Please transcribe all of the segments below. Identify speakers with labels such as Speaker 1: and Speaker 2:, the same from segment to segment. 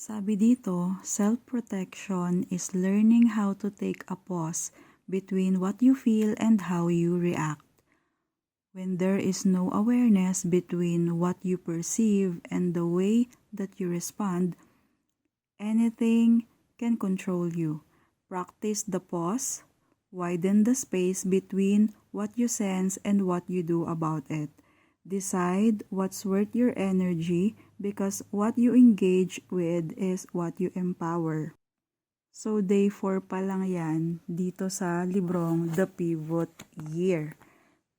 Speaker 1: Sabi dito, self-protection is learning how to take a pause between what you feel and how you react. When there is no awareness between what you perceive and the way that you respond, anything can control you. Practice the pause, widen the space between what you sense and what you do about it. Decide what's worth your energy because what you engage with is what you empower. So day 4 pa lang yan dito sa librong The Pivot Year.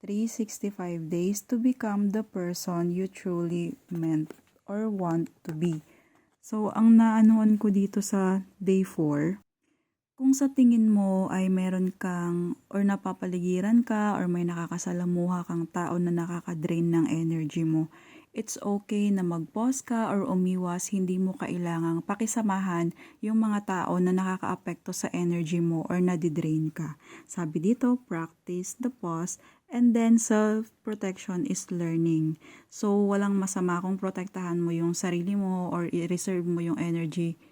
Speaker 1: 365 days to become the person you truly meant or want to be. So ang naanuan ko dito sa day 4, kung sa tingin mo ay meron kang or napapaligiran ka or may nakakasalamuha kang tao na nakaka-drain ng energy mo, it's okay na mag-pause ka or umiwas, hindi mo kailangang pakisamahan yung mga tao na nakakaapekto sa energy mo or nadidrain ka. Sabi dito, practice the pause and then self-protection is learning. So, walang masama kung protektahan mo yung sarili mo or i-reserve mo yung energy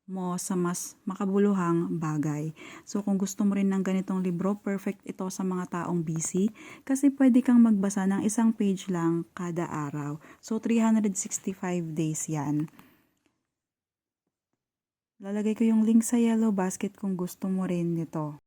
Speaker 1: mo sa mas makabuluhang bagay. So kung gusto mo rin ng ganitong libro, perfect ito sa mga taong busy kasi pwede kang magbasa ng isang page lang kada araw. So 365 days yan. Lalagay ko yung link sa yellow basket kung gusto mo rin nito.